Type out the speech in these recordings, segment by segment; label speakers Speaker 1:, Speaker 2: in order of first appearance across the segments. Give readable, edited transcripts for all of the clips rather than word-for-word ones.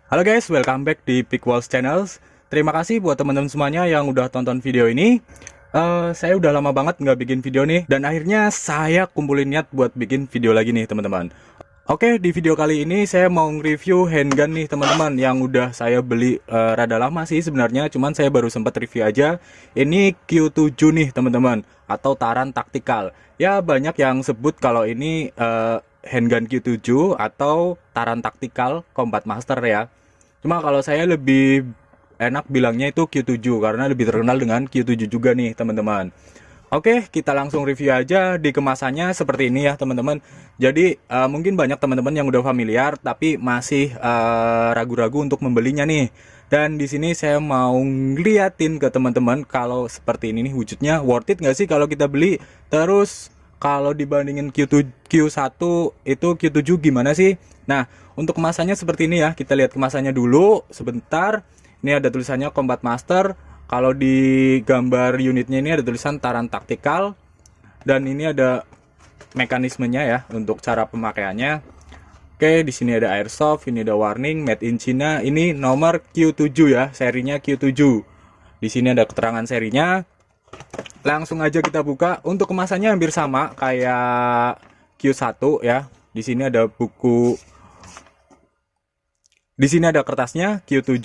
Speaker 1: Halo guys, welcome back di Pickwalls Channels. Terima kasih buat teman-teman semuanya yang udah tonton video ini. Saya udah lama banget nggak bikin video nih, dan akhirnya saya kumpulin niat buat bikin video lagi nih teman-teman. Oke, di video kali ini saya mau nge-review handgun nih teman-teman, yang udah saya beli rada lama sih sebenarnya, cuman saya baru sempat review aja. Ini Q7 nih teman-teman, atau Taran Tactical. Ya banyak yang sebut kalau ini handgun Q7 atau Taran Tactical Combat Master ya. Cuma kalau saya lebih enak bilangnya itu Q7 karena lebih terkenal dengan Q7 juga nih teman-teman. Oke, kita langsung review aja. Di kemasannya seperti ini ya teman-teman. Jadi mungkin banyak teman-teman yang udah familiar tapi masih ragu-ragu untuk membelinya nih. Dan di sini saya mau ngeliatin ke teman-teman kalau seperti ini nih wujudnya worth it nggak sih kalau kita beli. Terus kalau dibandingin Q1 itu Q7 gimana sih? Nah, untuk kemasannya seperti ini ya. Kita lihat kemasannya dulu sebentar. Ini ada tulisannya Combat Master. Kalau di gambar unitnya ini ada tulisan Taran Tactical, dan ini ada mekanismenya ya untuk cara pemakaiannya. Oke, di sini ada airsoft, ini ada warning made in China. Ini nomor Q7 ya, serinya Q7. Di sini ada keterangan serinya. Langsung aja kita buka. Untuk kemasannya hampir sama kayak Q1 ya. Di sini ada buku. Di sini ada kertasnya Q7.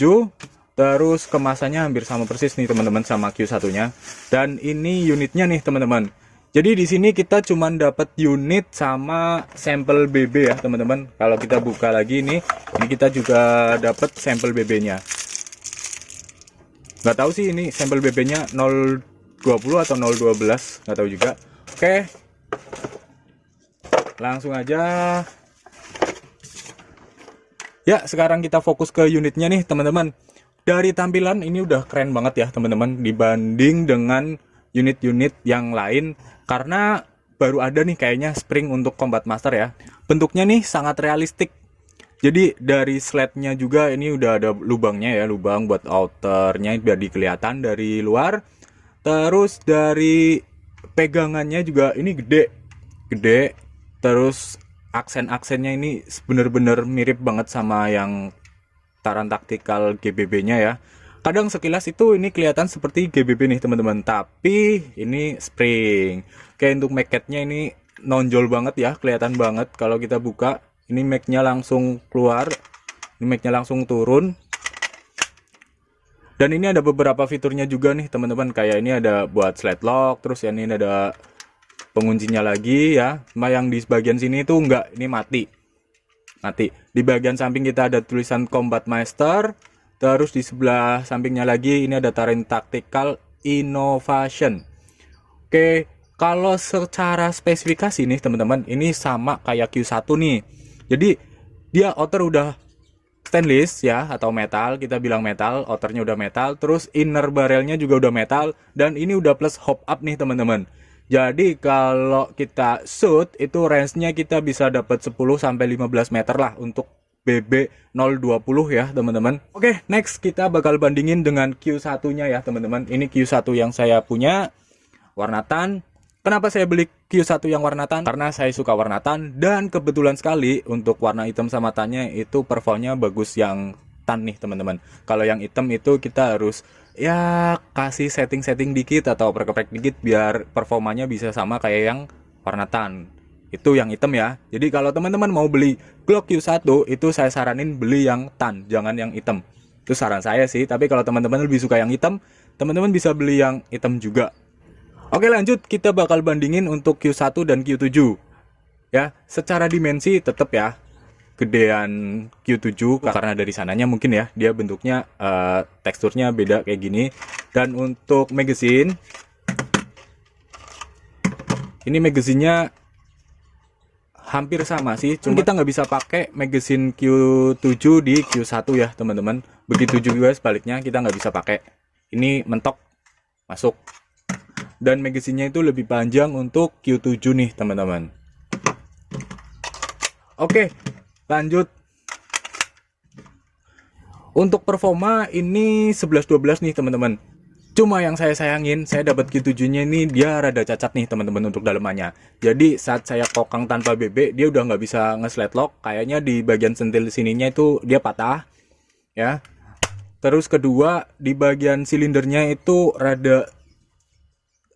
Speaker 1: Terus kemasannya hampir sama persis nih teman-teman sama Q1-nya. Dan ini unitnya nih teman-teman. Jadi di sini kita cuman dapat unit sama sampel BB ya teman-teman. Kalau kita buka lagi ini kita juga dapat sampel BB-nya. Nggak tahu sih ini sampel BB-nya 020 atau 012, nggak tahu juga. Oke. Langsung aja. Ya, sekarang kita fokus ke unitnya nih teman-teman. Dari tampilan ini udah keren banget ya teman-teman dibanding dengan unit-unit yang lain, karena baru ada nih kayaknya spring untuk Combat Master ya. Bentuknya nih sangat realistik. Jadi dari slide-nya juga ini udah ada lubangnya ya, lubang buat outernya biar kelihatan dari luar. Terus dari pegangannya juga ini gede. Terus aksen-aksennya ini bener-bener mirip banget sama yang Taran Tactical GBB-nya ya. Kadang sekilas itu ini kelihatan seperti GBB nih teman-teman, tapi ini spring. Kayak untuk magnya ini nonjol banget ya, kelihatan banget kalau kita buka. Ini magnya langsung keluar, ini magnya langsung turun. Dan ini ada beberapa fiturnya juga nih teman-teman, kayak ini ada buat slide lock, terus ini ada penguncinya lagi ya. Cuma yang di bagian sini itu enggak, ini mati. Di bagian samping kita ada tulisan Combat Master. Terus di sebelah sampingnya lagi ini ada Taran Tactical Innovation. Oke, kalau secara spesifikasi nih teman-teman, ini sama kayak Q1 nih. Jadi dia outer udah stainless ya, atau metal, kita bilang metal. Outernya udah metal, terus inner barrelnya juga udah metal, dan ini udah plus hop up nih teman-teman. Jadi kalau kita shoot itu range-nya kita bisa dapat 10 sampai 15 meter lah untuk BB 020 ya teman-teman. Oke, next kita bakal bandingin dengan Q1-nya ya teman-teman. Ini Q1 yang saya punya warna tan. Kenapa saya beli Q1 yang warna tan? Karena saya suka warna tan, dan kebetulan sekali untuk warna hitam sama tannya itu performanya bagus yang tan nih teman-teman. Kalau yang hitam itu kita harus ya kasih setting-setting dikit atau oprek-oprek dikit biar performanya bisa sama kayak yang warna tan. Itu yang hitam ya. Jadi kalau teman-teman mau beli Glock Q1 itu saya saranin beli yang tan, jangan yang hitam. Itu saran saya sih, tapi kalau teman-teman lebih suka yang hitam, teman-teman bisa beli yang hitam juga. Oke, lanjut kita bakal bandingin untuk Q1 dan Q7. Ya, secara dimensi tetap ya gedean Q7 karena dari sananya mungkin ya dia bentuknya teksturnya beda kayak gini. Dan untuk magazine, ini magazinnya hampir sama sih, cuma kita nggak bisa pakai magazine Q7 di Q1 ya teman-teman. Begitu juga sebaliknya, kita nggak bisa pakai. Ini mentok masuk. Dan magazinnya itu lebih panjang untuk Q7 nih teman-teman. Oke, lanjut. Untuk performa ini 11-12 nih teman-teman. Cuma yang saya sayangin, saya dapat Q7-nya ini dia rada cacat nih teman-teman untuk dalemannya. Jadi saat saya kokang tanpa BB, dia udah nggak bisa nge-slide lock. Kayaknya di bagian sentil sininya itu dia patah. ya. Terus kedua, di bagian silindernya itu rada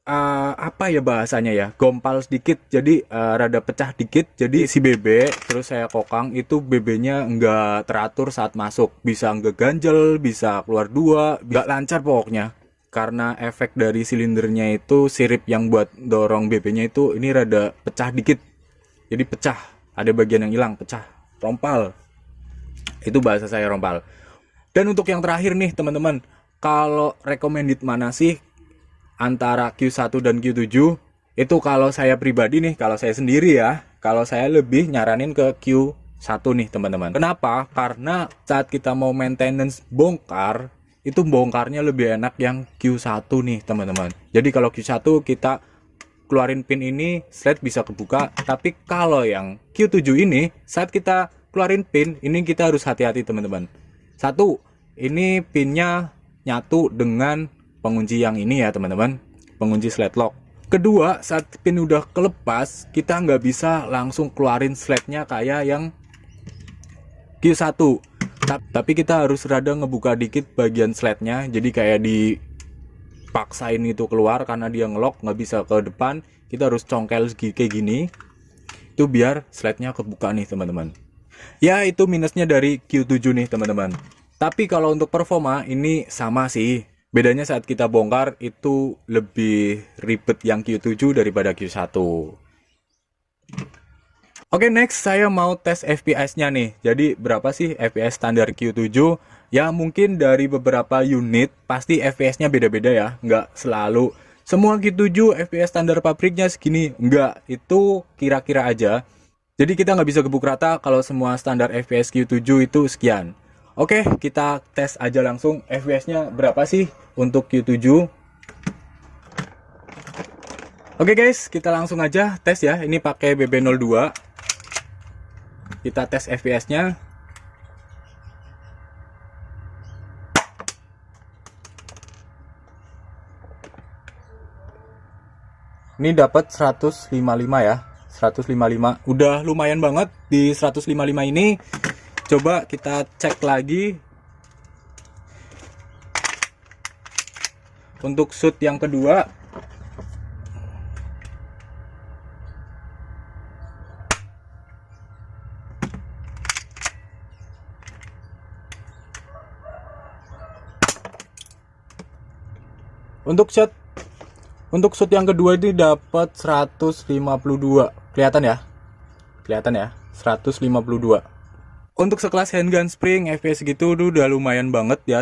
Speaker 1: apa ya bahasanya ya, gompal sedikit, jadi rada pecah dikit. Jadi si BB terus saya kokang itu BB-nya nggak teratur saat masuk, bisa nggak ganjel, bisa keluar dua, nggak lancar pokoknya. Karena efek dari silindernya itu, sirip yang buat dorong BB-nya itu ini rada pecah dikit, jadi pecah, ada bagian yang hilang, pecah, rompal. Itu bahasa saya, rompal. Dan untuk yang terakhir nih teman-teman, kalau recommended mana sih antara Q1 dan Q7? Itu kalau saya pribadi nih, kalau saya sendiri ya, kalau saya lebih nyaranin ke Q1 nih teman-teman. Kenapa? Karena saat kita mau maintenance bongkar, itu bongkarnya lebih enak yang Q1 nih teman-teman. Jadi kalau Q1 kita keluarin pin ini, slide bisa kebuka. Tapi kalau yang Q7 ini, saat kita keluarin pin ini, kita harus hati-hati teman-teman. Satu, ini pinnya nyatu dengan pengunci yang ini ya teman-teman, pengunci slide lock. Kedua, saat pin udah kelepas, kita nggak bisa langsung keluarin slide-nya kayak yang Q1. Tapi kita harus rada ngebuka dikit bagian slide-nya, jadi kayak dipaksain itu keluar karena dia ngelock, nggak bisa ke depan. Kita harus congkel kayak gini, itu biar slide-nya kebuka nih teman-teman. Ya, itu minusnya dari Q7 nih teman-teman. Tapi kalau untuk performa ini sama sih. Bedanya saat kita bongkar itu lebih ribet yang Q7 daripada Q1. Oke, next saya mau tes FPS-nya nih. Jadi berapa sih FPS standar Q7? Ya mungkin dari beberapa unit pasti FPS-nya beda-beda ya. Nggak selalu semua Q7 FPS standar pabriknya segini. Nggak, itu kira-kira aja. Jadi kita nggak bisa gebuk rata kalau semua standar FPS Q7 itu sekian. Oke, kita tes aja langsung FPS-nya berapa sih untuk Q7. Oke guys, kita langsung aja tes ya. Ini pakai BB02. Kita tes FPS-nya. Ini dapat 155 ya. 155. Udah lumayan banget di 155 ini. Coba kita cek lagi untuk shoot yang kedua. Untuk shoot yang kedua ini dapat 152. Kelihatan ya? Kelihatan ya? 152. Untuk sekelas handgun spring FPS gitu udah lumayan banget ya.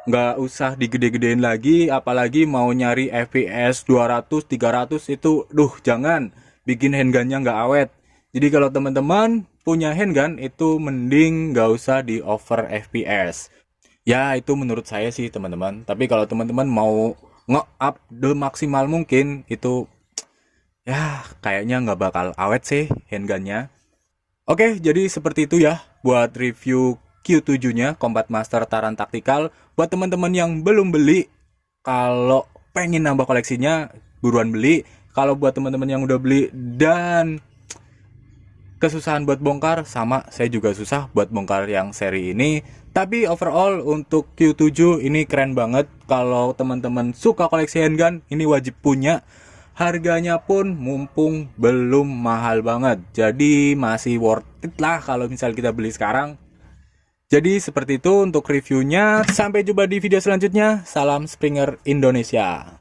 Speaker 1: Nggak usah digede-gedein lagi, apalagi mau nyari FPS 200, 300 itu jangan, bikin handgunnya nggak awet. Jadi kalau teman-teman punya handgun itu mending nggak usah di over FPS. Ya itu menurut saya sih teman-teman. Tapi kalau teman-teman mau nge-up maksimal mungkin, itu ya kayaknya nggak bakal awet sih handgunnya. Oke, jadi seperti itu ya buat review Q7-nya Combat Master Taran Tactical. Buat teman-teman yang belum beli, kalau pengen nambah koleksinya, buruan beli. Kalau buat teman-teman yang udah beli dan kesusahan buat bongkar, sama saya juga susah buat bongkar yang seri ini. Tapi overall untuk Q7 ini keren banget. Kalau teman-teman suka koleksi handgun, ini wajib punya. Harganya pun mumpung belum mahal banget, jadi masih worth it lah kalau misal kita beli sekarang. Jadi seperti itu untuk reviewnya. Sampai jumpa di video selanjutnya. Salam Springer Indonesia.